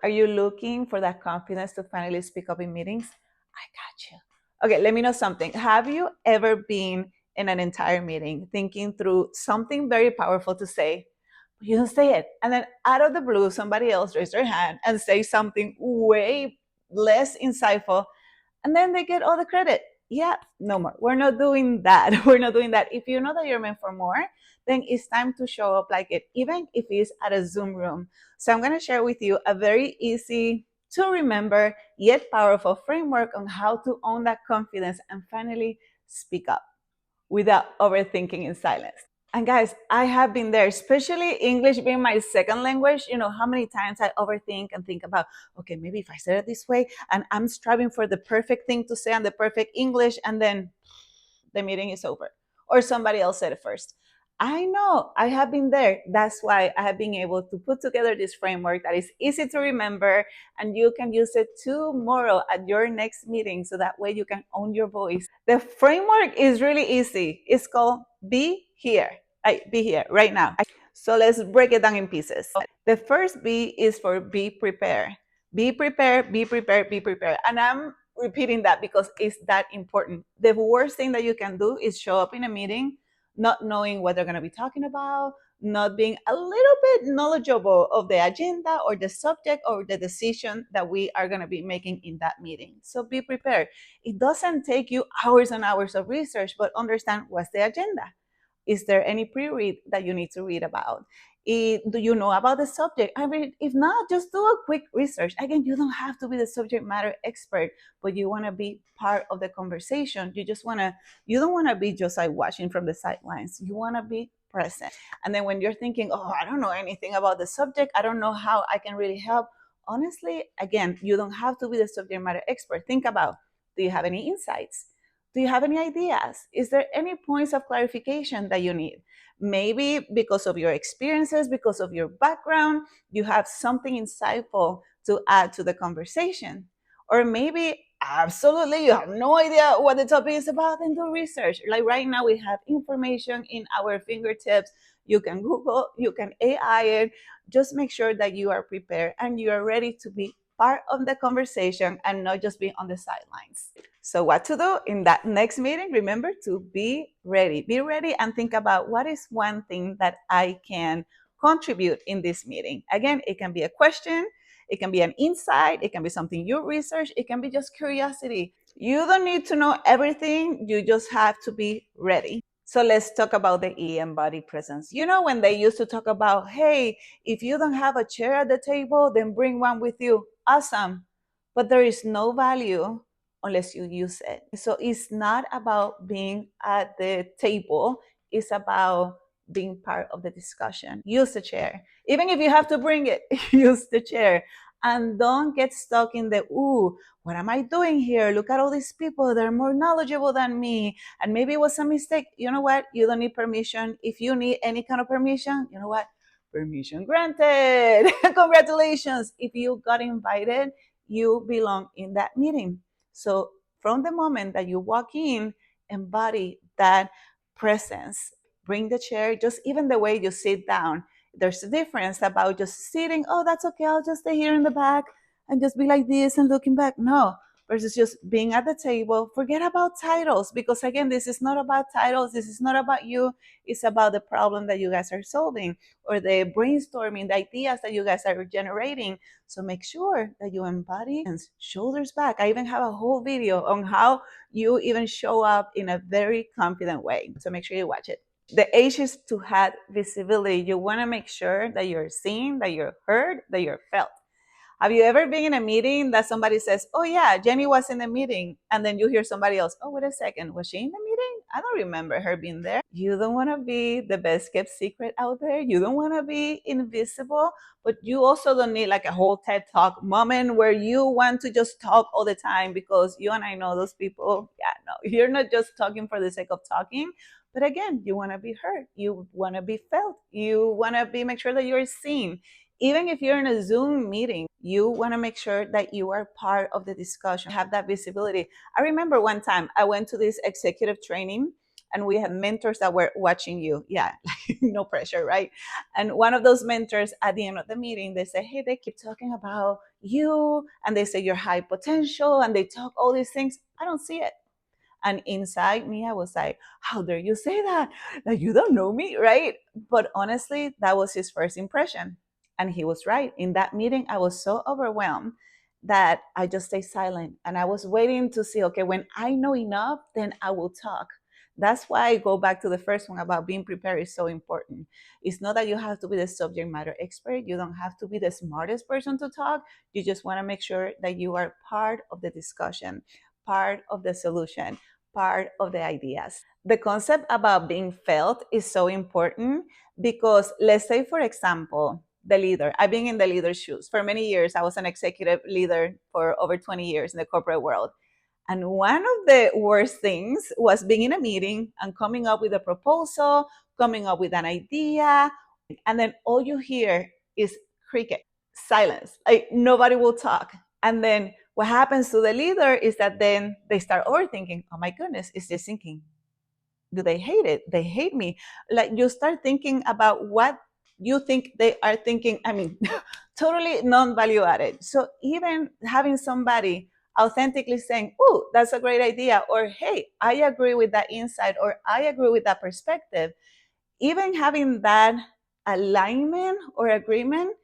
Are you looking for that confidence to finally speak up in meetings? I got you. Okay, let me know something. Have you ever been in an entire meeting thinking through something very powerful to say, but you don't say it? And then out of the blue, somebody else raise their hand and say something way less insightful, and then they get all the credit. Yeah, no more. We're not doing that. We're not doing that. If you know that you're meant for more, then it's time to show up like it, even if it's at a Zoom room. So I'm going to share with you a very easy to remember yet powerful framework on how to own that confidence and finally speak up without overthinking in silence. And guys, I have been there, especially English being my second language. You know how many times I overthink and think about, okay, maybe if I said it this way, and I'm striving for the perfect thing to say and the perfect English, and then the meeting is over. Or somebody else said it first. I know, I have been there. That's why I have been able to put together this framework that is easy to remember, and you can use it tomorrow at your next meeting so that way you can own your voice. The framework is really easy. It's called Be Here. Be here right now. So let's break it down in pieces. The first B is for be prepared. Be prepared, be prepared, be prepared. And I'm repeating that because it's that important. The worst thing that you can do is show up in a meeting not knowing what they're going to be talking about, not being a little bit knowledgeable of the agenda or the subject or the decision that we are going to be making in that meeting. So be prepared. It doesn't take you hours and hours of research, but understand what's the agenda. Is there any pre-read that you need to read about? Do you know about the subject? I mean, if not, just do a quick research. Again, you don't have to be the subject matter expert, but you want to be part of the conversation. You don't want to be just like watching from the sidelines. You want to be present. And then when you're thinking, oh, I don't know anything about the subject, I don't know how I can really help. Honestly, again, you don't have to be the subject matter expert. Think about, do you have any insights? Do you have any ideas? Is there any points of clarification that you need? Maybe because of your experiences, because of your background, you have something insightful to add to the conversation. Or maybe absolutely you have no idea what the topic is about, then do research. Like right now, we have information in our fingertips. You can Google, you can AI it. Just make sure that you are prepared and you are ready to be part of the conversation and not just be on the sidelines. So, what to do in that next meeting? Remember to be ready. Be ready and think about what is one thing that I can contribute in this meeting. Again, it can be a question, it can be an insight, it can be something you research, it can be just curiosity. You don't need to know everything, you just have to be ready. So let's talk about the EMBODY presence. You know, when they used to talk about, hey, if you don't have a chair at the table, then bring one with you. Awesome. But there is no value unless you use it. So it's not about being at the table, it's about being part of the discussion. Use the chair. Even if you have to bring it, use the chair. And don't get stuck in the, ooh, what am I doing here? Look at all these people. They're more knowledgeable than me. And maybe it was a mistake. You know what? You don't need permission. If you need any kind of permission, you know what? Permission granted. Congratulations. If you got invited, you belong in that meeting. So from the moment that you walk in, embody that presence. Bring the chair, just even the way you sit down. There's a difference about just sitting, oh, that's okay, I'll just stay here in the back and just be like this and looking back. No, versus just being at the table. Forget about titles because, again, this is not about titles. This is not about you. It's about the problem that you guys are solving or the brainstorming, the ideas that you guys are generating. So make sure that you embody and shoulders back. I even have a whole video on how you even show up in a very confident way. So make sure you watch it. The H is to have visibility. You want to make sure that you're seen, that you're heard, that you're felt. Have you ever been in a meeting that somebody says, oh yeah, Jenny was in the meeting, and then you hear somebody else, oh, wait a second, was she in the meeting? I don't remember her being there. You don't want to be the best kept secret out there. You don't want to be invisible, but you also don't need like a whole TED Talk moment where you want to just talk all the time, because you and I know those people. Yeah, no, you're not just talking for the sake of talking. But again, you want to be heard. You want to be felt. You want to be make sure that you're seen. Even if you're in a Zoom meeting, you want to make sure that you are part of the discussion, have that visibility. I remember one time I went to this executive training And we had mentors that were watching you. Yeah, no pressure, right? And one of those mentors at the end of the meeting, they say, hey, they keep talking about you, and they say you're high potential, and they talk all these things. I don't see it. And inside me, I was like, how dare you say that? Like, you don't know me, right? But honestly, that was his first impression. And he was right. In that meeting, I was so overwhelmed that I just stayed silent. And I was waiting to see, okay, when I know enough, then I will talk. That's why I go back to the first one about being prepared is so important. It's not that you have to be the subject matter expert. You don't have to be the smartest person to talk. You just want to make sure that you are part of the discussion, part of the solution, part of the ideas. The concept about being felt is so important because, let's say, for example, the leader. I've been in the leader's shoes for many years. I was an executive leader for over 20 years in the corporate world. And one of the worst things was being in a meeting and coming up with a proposal, coming up with an idea, and then all you hear is cricket, silence. Like nobody will talk. And then what happens to the leader is that then they start overthinking. Oh my goodness, is this thinking? Do they hate it? They hate me. Like you start thinking about what you think they are thinking. I mean, totally non-value added. So even having somebody authentically saying, oh, that's a great idea, or hey, I agree with that insight, or I agree with that perspective, even having that alignment or agreement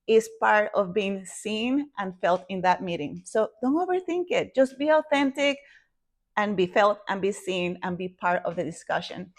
is part of being seen and felt in that meeting. So don't overthink it. Just be authentic and be felt and be seen and be part of the discussion.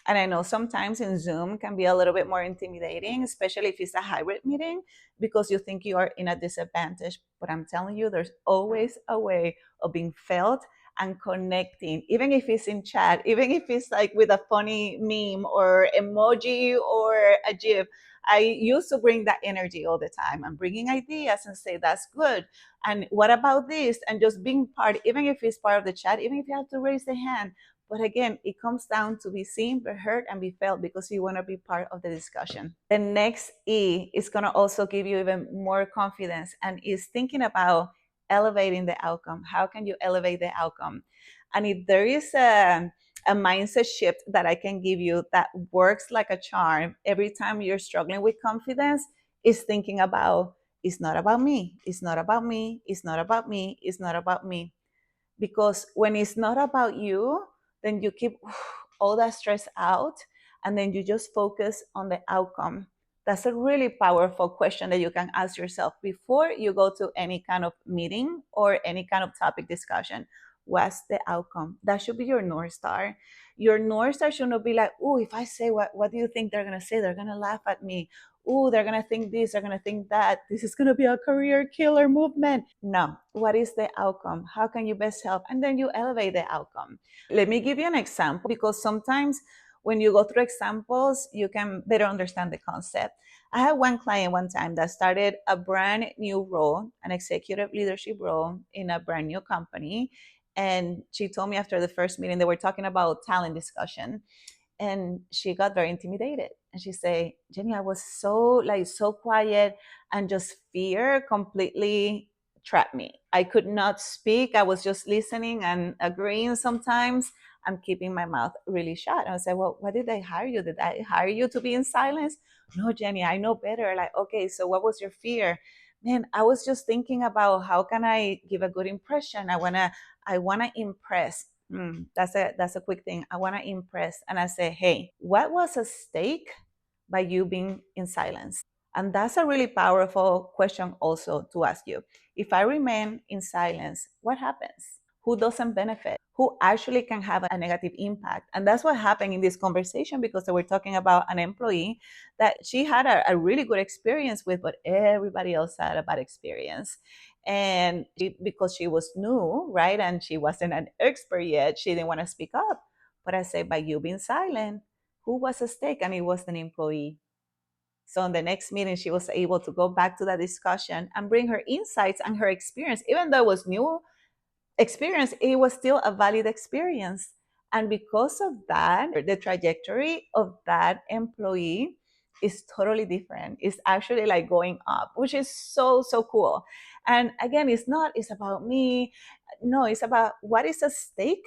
And I know sometimes in Zoom can be a little bit more intimidating, especially if it's a hybrid meeting, because you think you are in a disadvantage. But I'm telling you, there's always a way of being felt and connecting, even if it's in chat, even if it's like with a funny meme or emoji or a GIF. I used to bring that energy all the time. I'm bringing ideas and say, that's good. And what about this? And just being part, even if it's part of the chat, even if you have to raise the hand. But again, it comes down to be seen, be heard, and be felt because you want to be part of the discussion. The next E is going to also give you even more confidence and is thinking about elevating the outcome. How can you elevate the outcome? And if there is a mindset shift that I can give you that works like a charm every time you're struggling with confidence, is thinking about it's not about me, it's not about me, it's not about me, it's not about me. Because when it's not about you, then you keep all that stress out and then you just focus on the outcome. That's a really powerful question that you can ask yourself before you go to any kind of meeting or any kind of topic discussion. What's the outcome? That should be your North Star. Your North Star should not be like, oh, if I say what do you think they're going to say? They're going to laugh at me. Oh, they're going to think this, they're going to think that. This is going to be a career killer movement. No. What is the outcome? How can you best help? And then you elevate the outcome. Let me give you an example because sometimes when you go through examples, you can better understand the concept. I had one client one time that started a brand new role, an executive leadership role in a brand new company. And she told me after the first meeting, they were talking about talent discussion and she got very intimidated and she said, Jenny, I was so quiet and just fear completely trapped me. I could not speak. I was just listening and agreeing. Sometimes I'm keeping my mouth really shut. And I said, well, why did they hire you? Did I hire you to be in silence? No, Jenny, I know better. Like, okay, so what was your fear? Man, I was just thinking about how can I give a good impression. I wanna impress. That's a quick thing. I want to impress, and I say, hey, what was at stake by you being in silence? And that's a really powerful question also to ask you. If I remain in silence, what happens? Who doesn't benefit? Who actually can have a negative impact? And that's what happened in this conversation because they were talking about an employee that she had a really good experience with, but everybody else had a bad experience. And because she was new, right, and she wasn't an expert yet, she didn't want to speak up. But I said, by you being silent, who was at stake? And it was an employee. So in the next meeting, she was able to go back to that discussion and bring her insights and her experience. Even though it was new experience, it was still a valid experience. And because of that, the trajectory of that employee is totally different. It's actually like going up, which is so cool. And again, it's about me. No, it's about what is at stake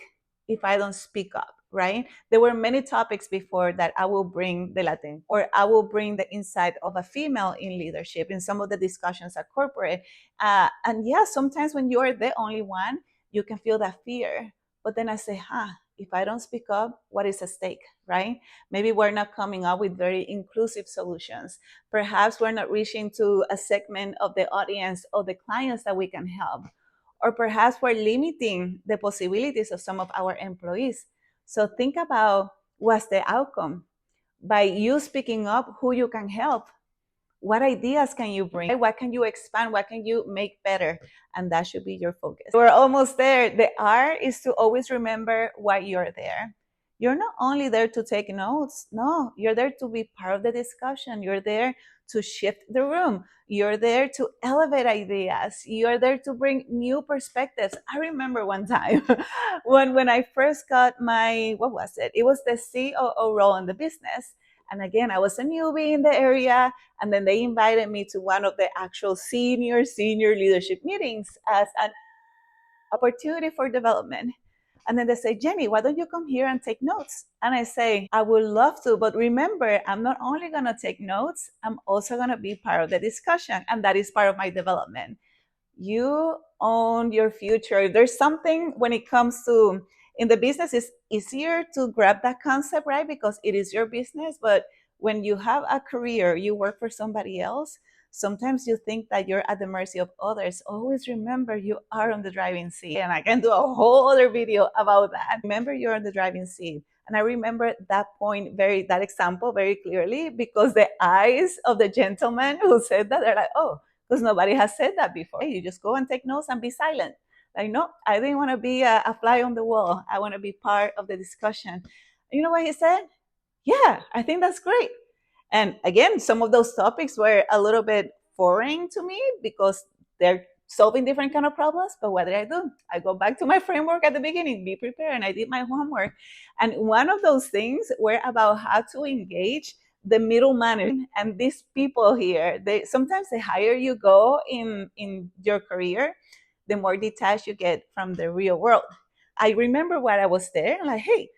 if I don't speak up. right? There were many topics before that I will bring the Latin, or I will bring the insight of a female in leadership in some of the discussions at corporate. And yeah, sometimes when you're the only one, you can feel that fear. But then I say, if I don't speak up, what is at stake, right? Maybe we're not coming up with very inclusive solutions. Perhaps we're not reaching to a segment of the audience or the clients that we can help. Or perhaps we're limiting the possibilities of some of our employees. So think about what's the outcome. By you speaking up, who you can help, what ideas can you bring, what can you expand, what can you make better, and that should be your focus. We're almost there. The R is to always remember why you're there. You're not only there to take notes. No, you're there to be part of the discussion. You're there to shift the room. You're there to elevate ideas. You're there to bring new perspectives. I remember one time when I first got my, what was it? It was the COO role in the business. And again, I was a newbie in the area, and then they invited me to one of the actual senior leadership meetings as an opportunity for development. And then they say, Jenny, why don't you come here and take notes? And I say, I would love to, but remember, I'm not only going to take notes, I'm also going to be part of the discussion. And that is part of my development. You own your future. There's something when it comes to in the business, it's easier to grab that concept, right? Because it is your business. But when you have a career, you work for somebody else, sometimes you think that you're at the mercy of others. Always remember you are on the driving seat. And I can do a whole other video about that. Remember you're on the driving seat. And I remember that point that example very clearly, because the eyes of the gentleman who said that, they're like, oh, because nobody has said that before. You just go and take notes and be silent. Like, no, I didn't want to be a fly on the wall. I want to be part of the discussion. You know what he said? Yeah, I think that's great. And again, some of those topics were a little bit foreign to me because they're solving different kind of problems. But what did I do? I go back to my framework at the beginning, be prepared, and I did my homework. And one of those things were about how to engage the middle management and these people here. They sometimes the higher you go in your career, the more detached you get from the real world. I remember when I was there, I'm like, hey,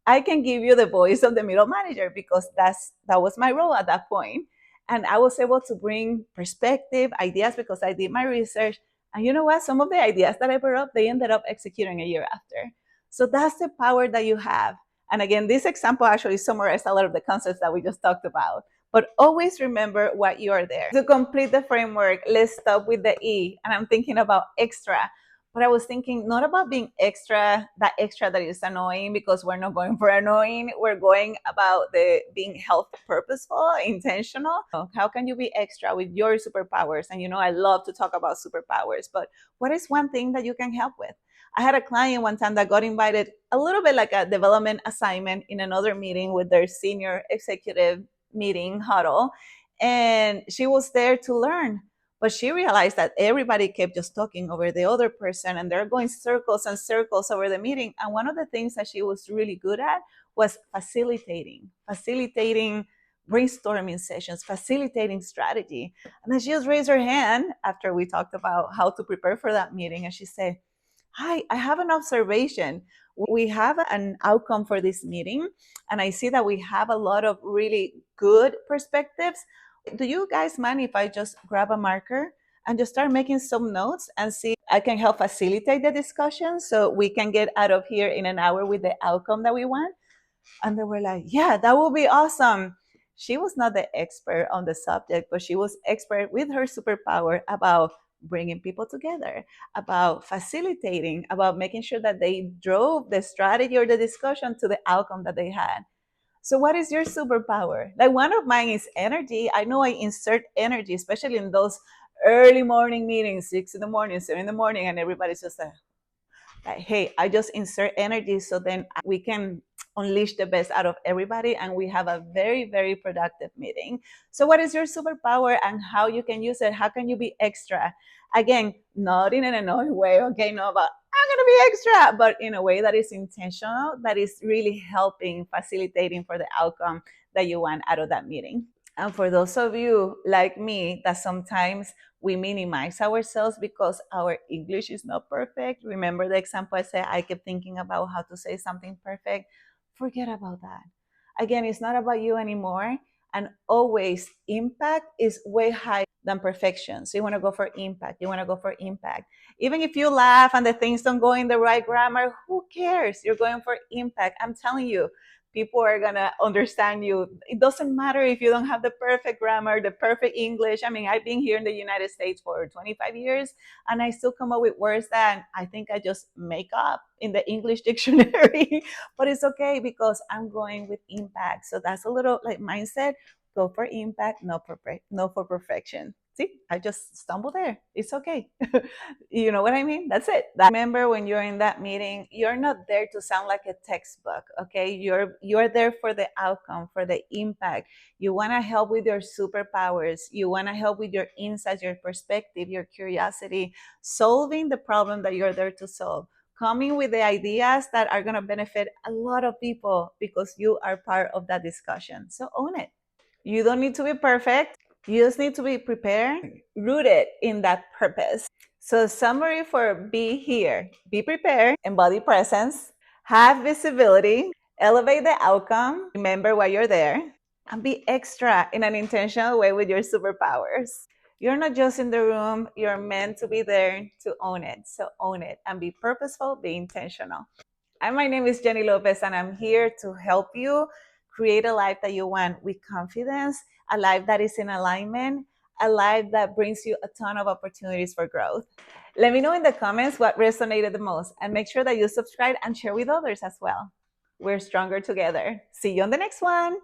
I can give you the voice of the middle manager because that was my role at that point. And I was able to bring perspective, ideas because I did my research. And you know what? Some of the ideas that I brought up, they ended up executing a year after. So that's the power that you have. And again, this example actually summarized a lot of the concepts that we just talked about. But always remember what you are there. To complete the framework, let's stop with the E. And I'm thinking about extra. But I was thinking not about being extra that is annoying, because we're not going for annoying. We're going about the being health purposeful, intentional. How can you be extra with your superpowers? And you know, I love to talk about superpowers, but what is one thing that you can help with? I had a client one time that got invited a little bit like a development assignment in another meeting with their senior executive meeting huddle. And she was there to learn, but she realized that everybody kept just talking over the other person and they're going circles and circles over the meeting. And one of the things that she was really good at was facilitating brainstorming sessions, facilitating strategy. And then she just raised her hand after we talked about how to prepare for that meeting. And she said, hi, I have an observation. We have an outcome for this meeting, and I see that we have a lot of really good perspectives. Do you guys mind if I just grab a marker and just start making some notes and see if I can help facilitate the discussion so we can get out of here in an hour with the outcome that we want? And they were like, yeah, that will be awesome. She was not the expert on the subject, but she was expert with her superpower about bringing people together, about facilitating, about making sure that they drove the strategy or the discussion to the outcome that they had. So what is your superpower? Like, one of mine is energy. I know I insert energy, especially in those early morning meetings, 6 in the morning, 7 in the morning, and everybody's just like, hey, I just insert energy so then we can unleash the best out of everybody and we have a very, very productive meeting. So what is your superpower and how you can use it? How can you be extra? Again, not in an annoying way, okay, no, but I'm gonna be extra, but in a way that is intentional, that is really helping, facilitating for the outcome that you want out of that meeting. And for those of you like me that sometimes we minimize ourselves because our English is not perfect. Remember the example I said, I kept thinking about how to say something perfect. Forget about that. Again, it's not about you anymore. And always, impact is way higher than perfection. So you want to go for impact. You want to go for impact. Even if you laugh and the things don't go in the right grammar, who cares? You're going for impact. I'm telling you, people are going to understand you. It doesn't matter if you don't have the perfect grammar, the perfect English. I mean, I've been here in the United States for 25 years and I still come up with words that I think I just make up in the English dictionary. But it's okay because I'm going with impact. So that's a little like mindset. Go for impact, no for perfection. See, I just stumbled there. It's okay. You know what I mean? That's it. Remember, when you're in that meeting, you're not there to sound like a textbook. Okay, you're there for the outcome, for the impact. You want to help with your superpowers. You want to help with your insights, your perspective, your curiosity, solving the problem that you're there to solve, coming with the ideas that are going to benefit a lot of people because you are part of that discussion. So own it. You don't need to be perfect. You just need to be prepared, rooted in that purpose. So, summary for be here: be prepared, embody presence, have visibility, elevate the outcome, remember why you're there, and be extra in an intentional way with your superpowers. You're not just in the room, you're meant to be there to own it. So, own it and be purposeful, be intentional. And my name is Jenny Lopez, and I'm here to help you create a life that you want with confidence, a life that is in alignment, a life that brings you a ton of opportunities for growth. Let me know in the comments what resonated the most, and make sure that you subscribe and share with others as well. We're stronger together. See you on the next one.